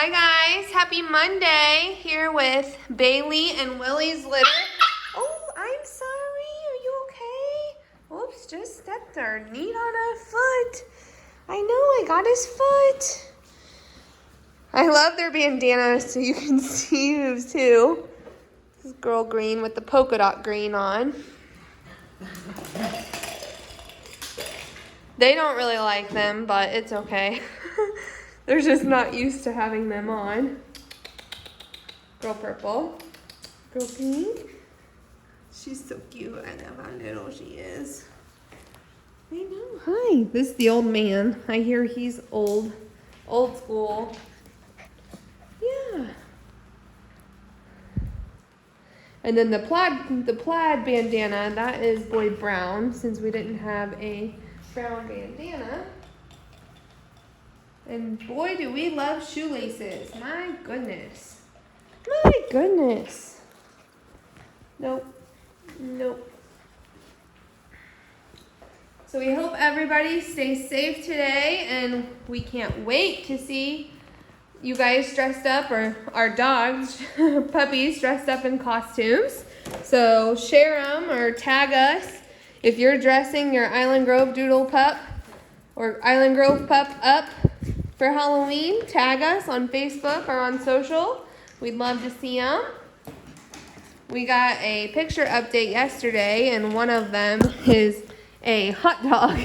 Hi guys, happy Monday. Here with Bailey and Willie's litter. Oh, I'm sorry. Are you okay? Oops, just stepped our knee on a foot. I know, I got his foot. I love their bandanas so you can see who's who. This is girl green with the polka dot green on. They don't really like them, but it's okay. They're just not used to having them on. Girl purple. Girl pink. She's so cute. I love how little she is. I know. Hi. This is the old man. I hear he's old. Old school. Yeah. And then the plaid bandana, that is Boyd Brown, since we didn't have a brown bandana. And boy, do we love shoelaces. My goodness. My goodness. Nope. Nope. So we hope everybody stays safe today, and we can't wait to see you guys dressed up, or our dogs, puppies, dressed up in costumes. So share them or tag us if you're dressing your Island Grove Doodle Pup or Island Grove Pup up for Halloween. Tag us on Facebook or on social. We'd love to see them. We got a picture update yesterday, and one of them is a hot dog,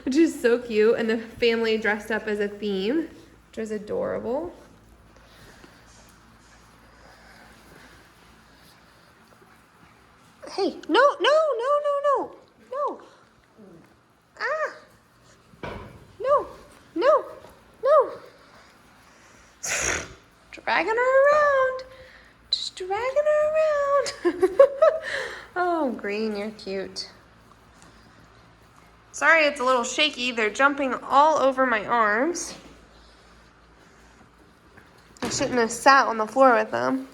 which is so cute, and the family dressed up as a theme, which was adorable. Hey, no. Ah! No. Dragging her around. Just dragging her around. Oh, Green, you're cute. Sorry it's a little shaky. They're jumping all over my arms. I shouldn't have sat on the floor with them.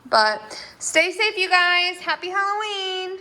But stay safe, you guys. Happy Halloween.